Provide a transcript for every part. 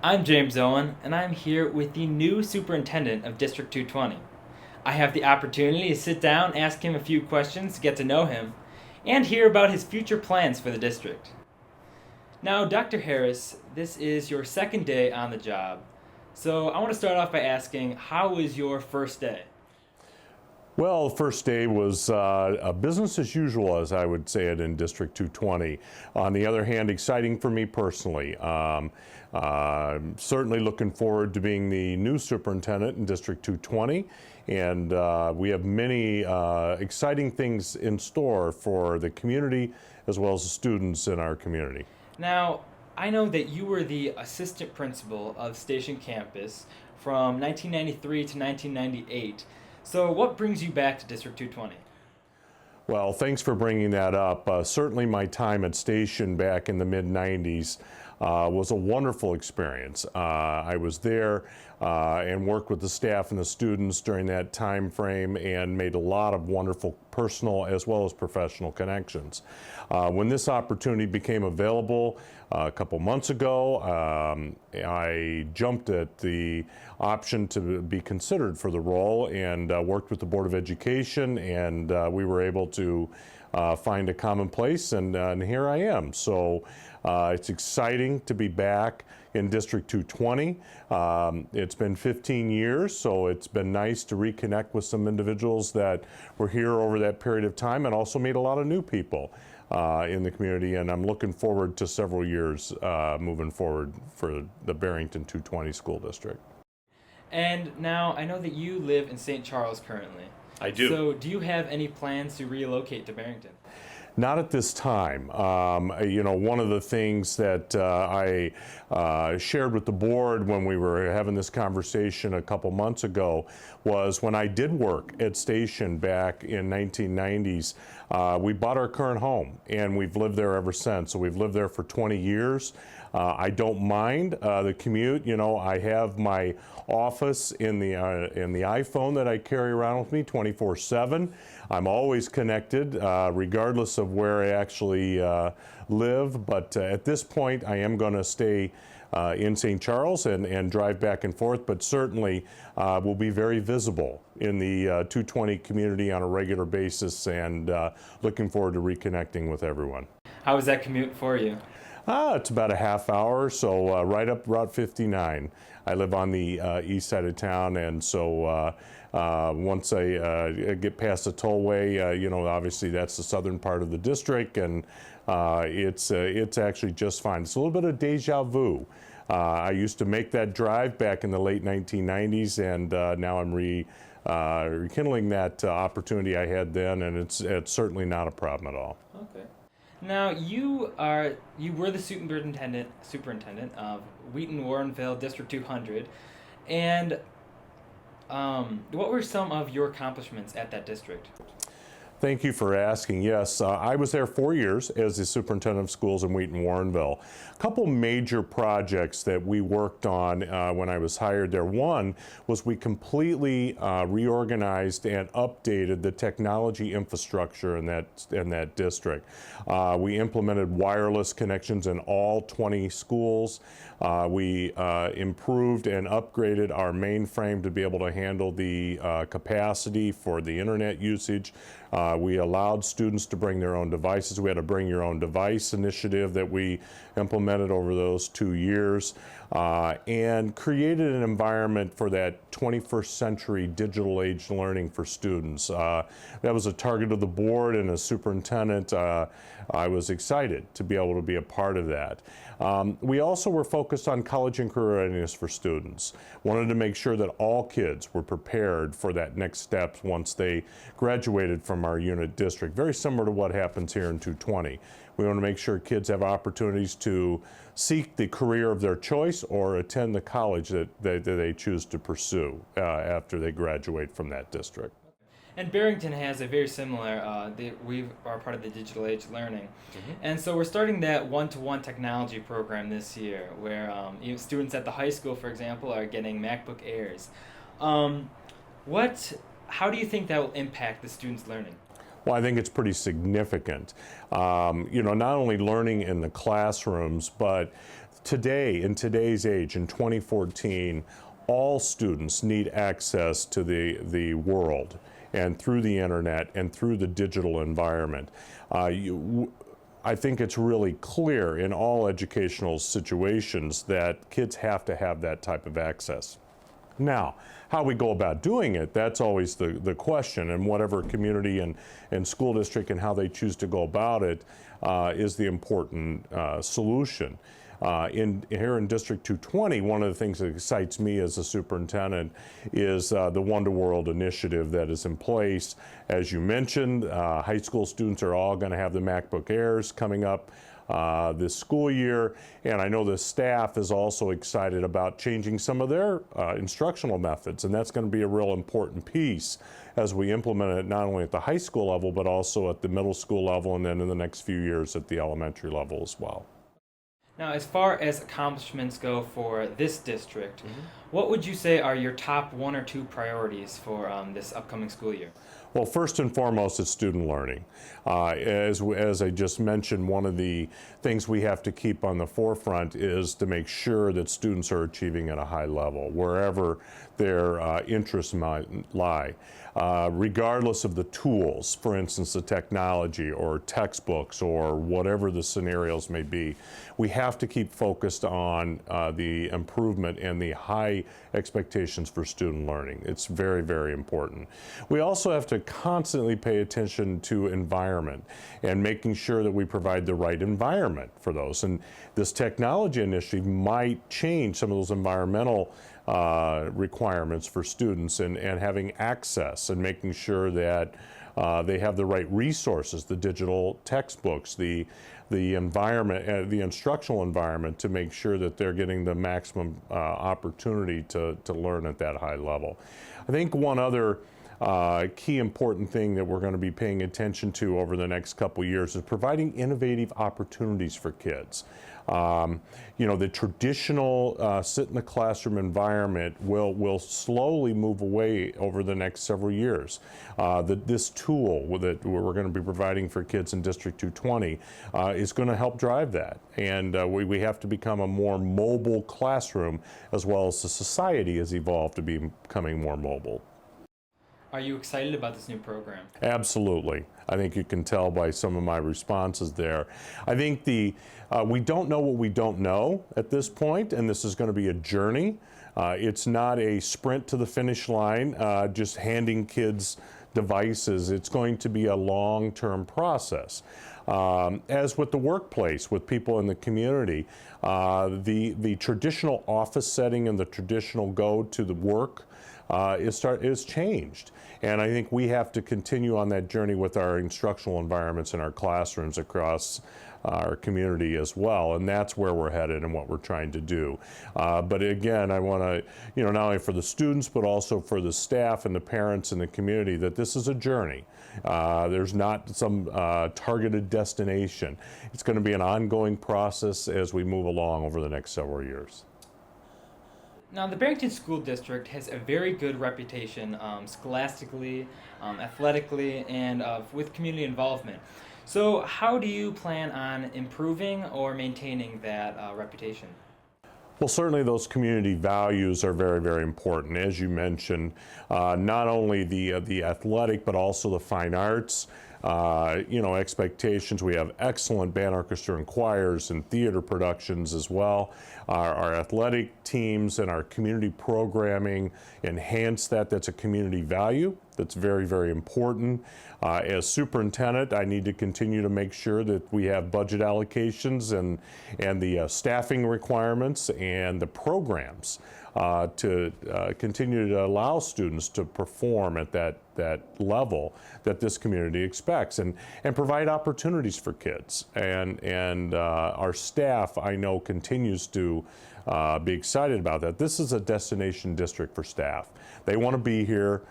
I'm James Owen, and I'm here with the new superintendent of District 220. I have the opportunity to sit down, ask him a few questions to get to know him, and hear about his future plans for the district. Now, Dr. Harris, this is your second day on the job, so I want to start off by asking, how was your first day? Well, the first day was a business as usual, as I would say it in District 220. On the other hand, exciting for me personally. Certainly looking forward to being the new superintendent in District 220. And we have many exciting things in store for the community as well as the students in our community. Now, I know that you were the assistant principal of Station Campus from 1993 to 1998. So what brings you back to District 220? Well, thanks for bringing that up. Certainly my time at Station back in the mid-90s was a wonderful experience. I was there and worked with the staff and the students during that time frame and made a lot of wonderful personal as well as professional connections. When this opportunity became available a couple months ago, I jumped at the option to be considered for the role and worked with the Board of Education, and we were able to find a common place, and here I am. So it's exciting to be back in District 220. It's been 15 years, so it's been nice to reconnect with some individuals that were here over that period of time and also meet a lot of new people in the community, and I'm looking forward to several years moving forward for the Barrington 220 School District. And now, I know that you live in St. Charles currently. I do. So do you have any plans to relocate to Barrington? Not at this time. One of the things that I shared with the board when we were having this conversation a couple months ago was when I did work at Station back in 1990s, we bought our current home and we've lived there ever since. So we've lived there for 20 years. I don't mind the commute. You know, I have my office in the iPhone that I carry around with me 24/7. I'm always connected, regardless of where I actually live. But at this point, I am going to stay in St. Charles and drive back and forth. But certainly, will be very visible in the 220 community on a regular basis, and looking forward to reconnecting with everyone. How was that commute for you? It's about a half hour, so right up Route 59. I live on the east side of town, and so once I get past the tollway, obviously that's the southern part of the district, and it's actually just fine. It's a little bit of deja vu. I used to make that drive back in the late 1990s, and now I'm rekindling that opportunity I had then, and it's certainly not a problem at all. Okay. Now, you were the superintendent of Wheaton-Warrenville District 200, and what were some of your accomplishments at that district? Thank you for asking. Yes, I was there 4 years as the superintendent of schools in Wheaton-Warrenville. A couple major projects that we worked on when I was hired there. One was we completely reorganized and updated the technology infrastructure in that district. We implemented wireless connections in all 20 schools. We improved and upgraded our mainframe to be able to handle the capacity for the internet usage. We allowed students to bring their own devices. We had a bring your own device initiative that we implemented over those 2 years, and created an environment for that 21st century digital age learning for students. That was a target of the board, and as superintendent, I was excited to be able to be a part of that. We also were focused on college and career readiness for students. Wanted to make sure that all kids were prepared for that next step once they graduated from our unit district. Very similar to what happens here in 220. We want to make sure kids have opportunities to seek the career of their choice or attend the college that they choose to pursue after they graduate from that district. And Barrington has a very similar, we are part of the Digital Age Learning. And so we're starting that one-to-one technology program this year where students at the high school, for example, are getting MacBook Airs. How do you think that will impact the students' learning? Well, I think it's pretty significant. Not only learning in the classrooms, but Today, in today's age, in 2014, all students need access to the world and through the internet and through the digital environment. I think it's really clear in all educational situations that kids have to have that type of access. Now, how we go about doing it, that's always the question, and whatever community and school district and how they choose to go about it is the important solution. Here in District 220, one of the things that excites me as a superintendent is the One to World initiative that is in place. As you mentioned, high school students are all going to have the MacBook Airs coming up this school year, and I know the staff is also excited about changing some of their instructional methods, and that's going to be a real important piece as we implement it not only at the high school level but also at the middle school level, and then in the next few years at the elementary level as well. Now, as far as accomplishments go for this district, what would you say are your top 1 or 2 priorities for this upcoming school year? Well, first and foremost, it's student learning. As I just mentioned, one of the things we have to keep on the forefront is to make sure that students are achieving at a high level, wherever their interests might lie. Regardless of the tools, for instance, the technology or textbooks or whatever the scenarios may be, we have to keep focused on the improvement and the high expectations for student learning. It's very, very important. We also have to constantly pay attention to environment and making sure that we provide the right environment for those. And this technology initiative might change some of those environmental requirements for students and having access and making sure that they have the right resources, the digital textbooks, the environment, the instructional environment, to make sure that they're getting the maximum opportunity to learn at that high level. I think one other key important thing that we're going to be paying attention to over the next couple years is providing innovative opportunities for kids. The traditional sit in the classroom environment will slowly move away over the next several years. This tool that we're going to be providing for kids in District 220 is going to help drive that. And we have to become a more mobile classroom, as well as the society has evolved to be becoming more mobile. Are you excited about this new program? Absolutely. I think you can tell by some of my responses there. I think we don't know what we don't know at this point, and this is going to be a journey. It's not a sprint to the finish line, just handing kids devices. It's going to be a long-term process. As with the workplace, with people in the community, the traditional office setting and the traditional go to the work is changed. And I think we have to continue on that journey with our instructional environments in our classrooms across our community as well, and that's where we're headed and what we're trying to do. But again, I want to, not only for the students, but also for the staff and the parents and the community, that this is a journey. There's not some targeted destination. It's going to be an ongoing process as we move along over the next several years. Now, the Barrington School District has a very good reputation scholastically, athletically, and with community involvement. So how do you plan on improving or maintaining that reputation? Well, certainly those community values are very, very important. As you mentioned, not only the athletic, but also the fine arts. Expectations. We have excellent band, orchestra, and choirs and theater productions as well. Our athletic teams and our community programming enhance that. That's a community value. That's very, very important. As superintendent, I need to continue to make sure that we have budget allocations and the staffing requirements and the programs to continue to allow students to perform at that level that this community expects, and provide opportunities for kids. And our staff, I know, continues to be excited about that. This is a destination district for staff. They want to be here,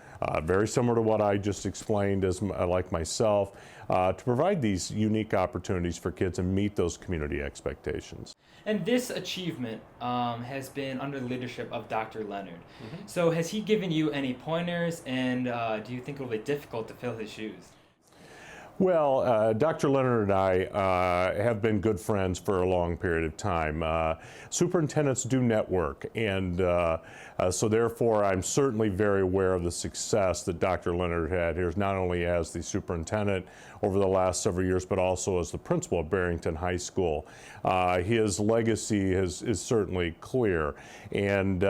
very similar to what I just explained as like myself, to provide these unique opportunities for kids and meet those community expectations. And this achievement has been under the leadership of Dr. Leonard. So has he given you any pointers, and do you think it will be difficult to fill his shoes? Well, Dr. Leonard and I have been good friends for a long period of time. Superintendents do network, and so therefore I'm certainly very aware of the success that Dr. Leonard had here, not only as the superintendent over the last several years, but also as the principal of Barrington High School. His legacy is certainly clear, and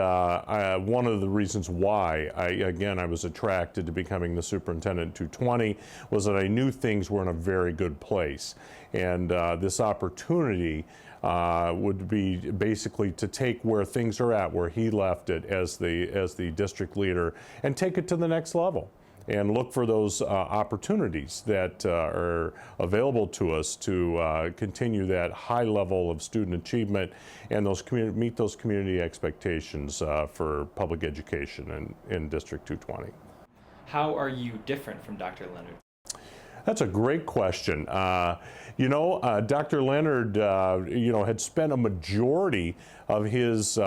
one of the reasons why I was attracted to becoming the superintendent in 220 was that I knew things were in a very good place, and this opportunity would be basically to take where things are at, where he left it as the district leader, and take it to the next level and look for those opportunities that are available to us to continue that high level of student achievement and meet those community expectations for public education in District 220. How are you different from Dr. Leonard? That's a great question. Dr. Leonard, had spent a majority of his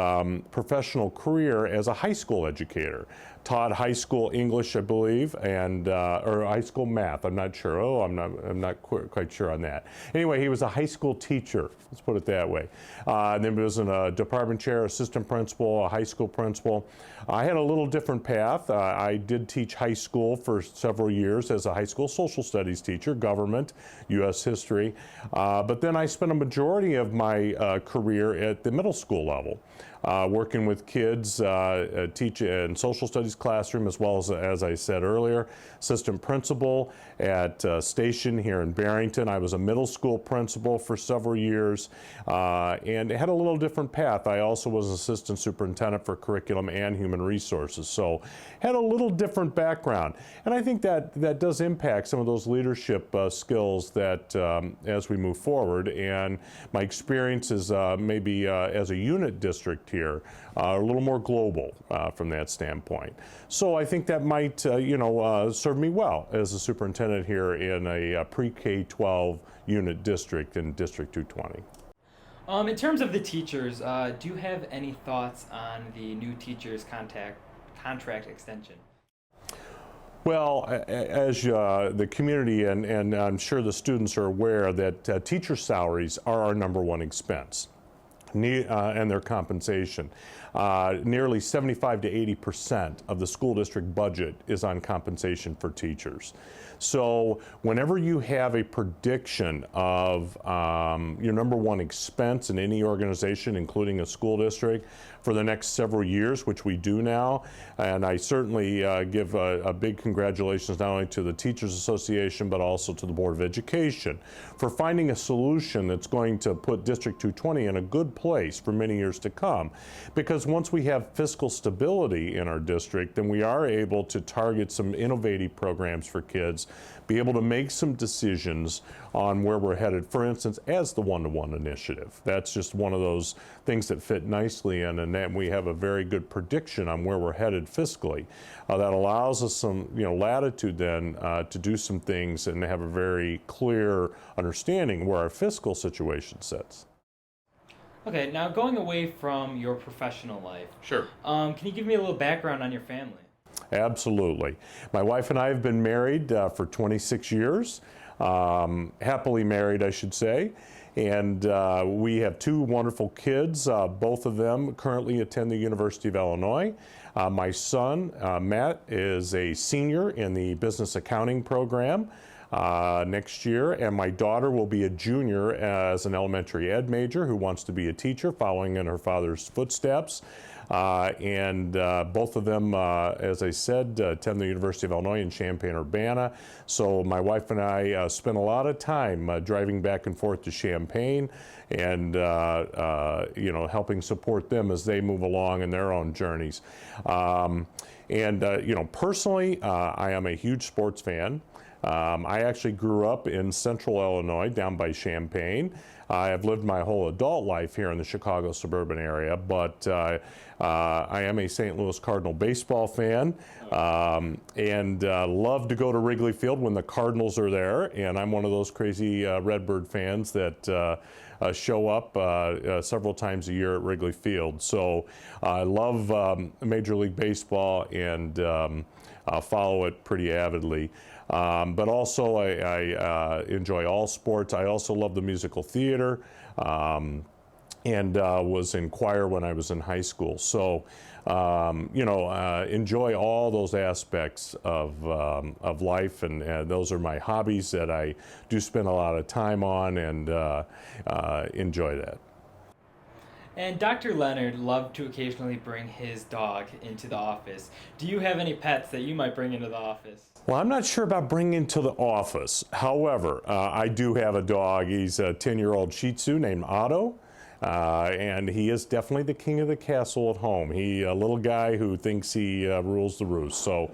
professional career as a high school educator. Taught high school English, I believe, and or high school math. I'm not sure. I'm not quite sure on that. Anyway, he was a high school teacher. Let's put it that way. And then he was a department chair, assistant principal, a high school principal. I had a little different path. I did teach high school for several years as a high school social studies teacher, government, U.S. history. But then I spent a majority of my career at the middle school level. Working with kids, teaching in social studies classroom, as well as I said earlier, assistant principal at Station here in Barrington. I was a middle school principal for several years and had a little different path. I also was assistant superintendent for curriculum and human resources, so had a little different background. And I think that does impact some of those leadership skills that as we move forward. And my experiences maybe as a unit district here, a little more global from that standpoint. So I think that might, serve me well as a superintendent here in a pre-K-12 unit district in District 220. In terms of the teachers, do you have any thoughts on the new teachers' contract extension? Well, as the community and I'm sure the students are aware that teacher salaries are our number one expense. And their compensation. Nearly 75 to 80% of the school district budget is on compensation for teachers. So whenever you have a prediction of your number one expense in any organization, including a school district, for the next several years, which we do now, and I certainly give a big congratulations not only to the Teachers Association, but also to the Board of Education for finding a solution that's going to put District 220 in a good place for many years to come. Because once we have fiscal stability in our district, then we are able to target some innovative programs for kids, be able to make some decisions on where we're headed. For instance, as the one-to-one initiative. That's just one of those things that fit nicely in, and then we have a very good prediction on where we're headed fiscally. That allows us some latitude then to do some things and have a very clear understanding where our fiscal situation sits. Okay, now going away from your professional life. Sure. Can you give me a little background on your family? Absolutely. My wife and I have been married for 26 years, happily married, I should say. And we have two wonderful kids. Both of them currently attend the University of Illinois. My son, Matt, is a senior in the business accounting program next year, and my daughter will be a junior as an elementary ed major who wants to be a teacher, following in her father's footsteps. Both of them, as I said, attend the University of Illinois in Champaign-Urbana. So my wife and I spend a lot of time driving back and forth to Champaign and helping support them as they move along in their own journeys. Personally, I am a huge sports fan. I actually grew up in central Illinois, down by Champaign. I've lived my whole adult life here in the Chicago suburban area, but I am a St. Louis Cardinal baseball fan, and love to go to Wrigley Field when the Cardinals are there, and I'm one of those crazy Redbird fans that show up several times a year at Wrigley Field. So I love Major League Baseball and follow it pretty avidly. But also I enjoy all sports. I also love the musical theater, and was in choir when I was in high school. So, enjoy all those aspects of life, and those are my hobbies that I do spend a lot of time on, and enjoy that. And Dr. Leonard loved to occasionally bring his dog into the office. Do you have any pets that you might bring into the office? Well, I'm not sure about bringing to the office. However, I do have a dog. He's a 10-year-old Shih Tzu named Otto. And he is definitely the king of the castle at home. He a little guy who thinks he rules the roost. So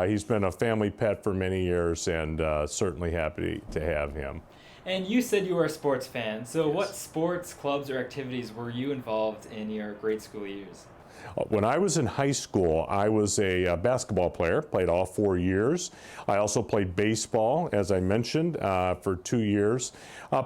he's been a family pet for many years, and certainly happy to have him. And you said you were a sports fan. So Yes. what sports, clubs, or activities were you involved in your grade school years? When I was in high school, I was a basketball player, played all 4 years. I also played baseball, as I mentioned, for 2 years.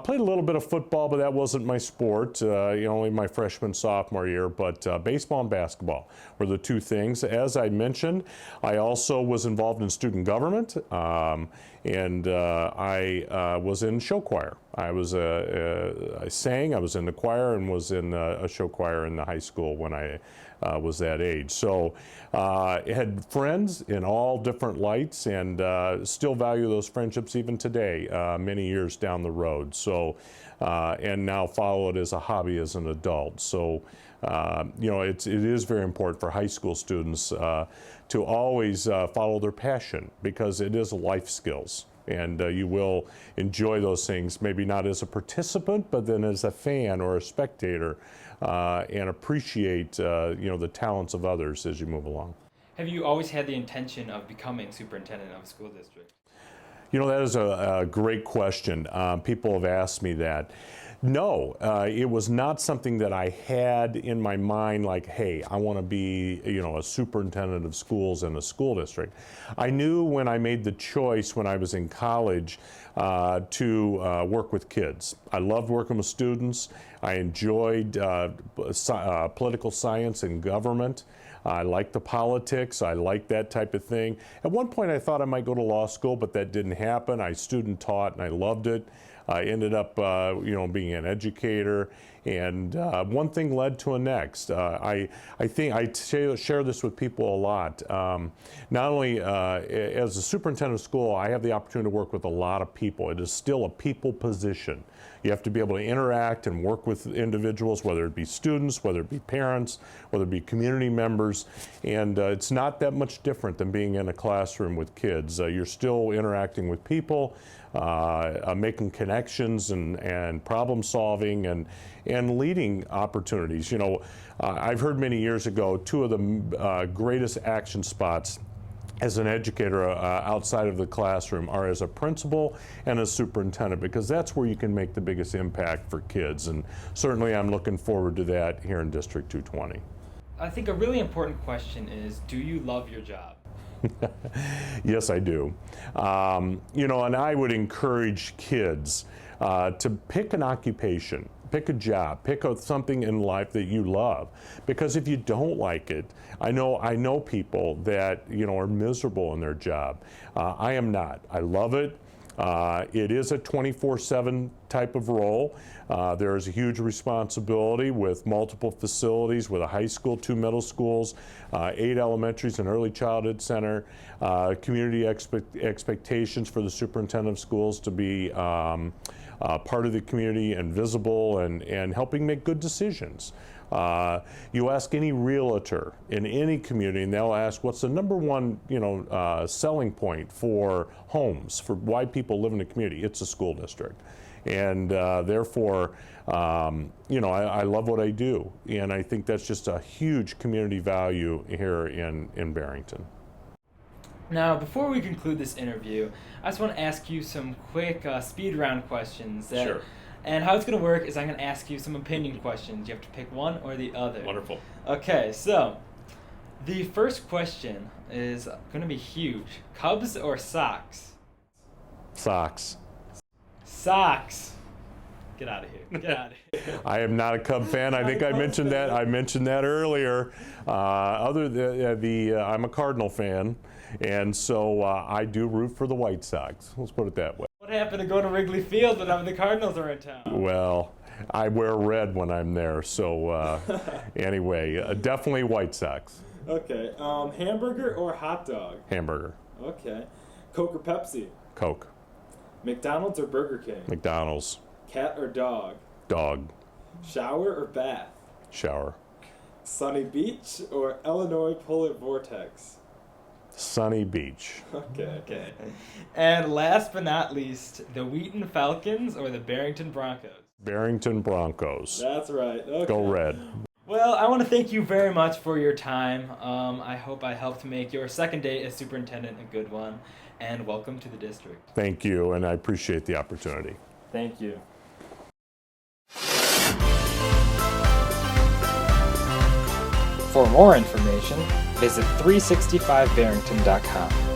Played a little bit of football, but that wasn't my sport, only my freshman, sophomore year. But baseball and basketball were the two things. As I mentioned, I also was involved in student government, and I was in show choir. I sang, I was in the choir, and was in a show choir in the high school when I was that age. So had friends in all different lights, and still value those friendships even today, many years down the road. So, and now follow it as a hobby as an adult. So, it is very important for high school students to always follow their passion, because it is life skills. And you will enjoy those things, maybe not as a participant, but then as a fan or a spectator, and appreciate the talents of others as you move along. Have you always had the intention of becoming superintendent of a school district? That is a great question. People have asked me that. No, it was not something that I had in my mind, like, hey, I want to be, a superintendent of schools in a school district. I knew when I made the choice when I was in college to work with kids. I loved working with students. I enjoyed political science and government. I liked the politics. I liked that type of thing. At one point, I thought I might go to law school, but that didn't happen. I student taught, and I loved it. I ended up, being an educator, and one thing led to a next. I think I share this with people a lot. Not only as a superintendent of school, I have the opportunity to work with a lot of people. It is still a people position. You have to be able to interact and work with individuals, whether it be students, whether it be parents, whether it be community members, and it's not that much different than being in a classroom with kids. You're still interacting with people, making connections and problem solving and leading opportunities. I've heard many years ago, two of the greatest action spots as an educator outside of the classroom are as a principal and a superintendent, because that's where you can make the biggest impact for kids. And certainly I'm looking forward to that here in District 220. I think a really important question is, do you love your job? Yes, I do. And I would encourage kids to pick an occupation, pick a job, pick something in life that you love. Because if you don't like it, I know people that are miserable in their job. I am not. I love it. It is a 24/7 type of role. There is a huge responsibility with multiple facilities, with a high school, 2 middle schools, 8 elementaries, an early childhood center, community expectations for the superintendent of schools to be part of the community and visible and helping make good decisions. You ask any realtor in any community, and they'll ask, what's the number one, selling point for homes, for why people live in a community? It's a school district. And therefore, I love what I do. And I think that's just a huge community value here in Barrington. Now, before we conclude this interview, I just want to ask you some quick speed round questions that Sure. And how it's going to work is I'm going to ask you some opinion questions. You have to pick one or the other. Wonderful. Okay, so the first question is going to be huge. Cubs or Sox? Socks. Socks. Get out of here. Get out of here. I am not a Cub fan. I think I mentioned that. I mentioned that earlier. I'm a Cardinal fan, and so I do root for the White Sox. Let's put it that way. What happened to go to Wrigley Field when the Cardinals are in town? Well, I wear red when I'm there, so anyway, definitely White Sox. Okay. Hamburger or hot dog? Hamburger. Okay. Coke or Pepsi? Coke. McDonald's or Burger King? McDonald's. Cat or dog? Dog. Shower or bath? Shower. Sunny Beach or Illinois Polar Vortex? Sunny Beach. Okay. And last but not least, the Wheaton Falcons or the Barrington Broncos? Barrington Broncos. That's right. Okay. Go Red. Well, I want to thank you very much for your time. I hope I helped make your second day as superintendent a good one. And welcome to the district. Thank you, and I appreciate the opportunity. Thank you. For more information, visit 365barrington.com.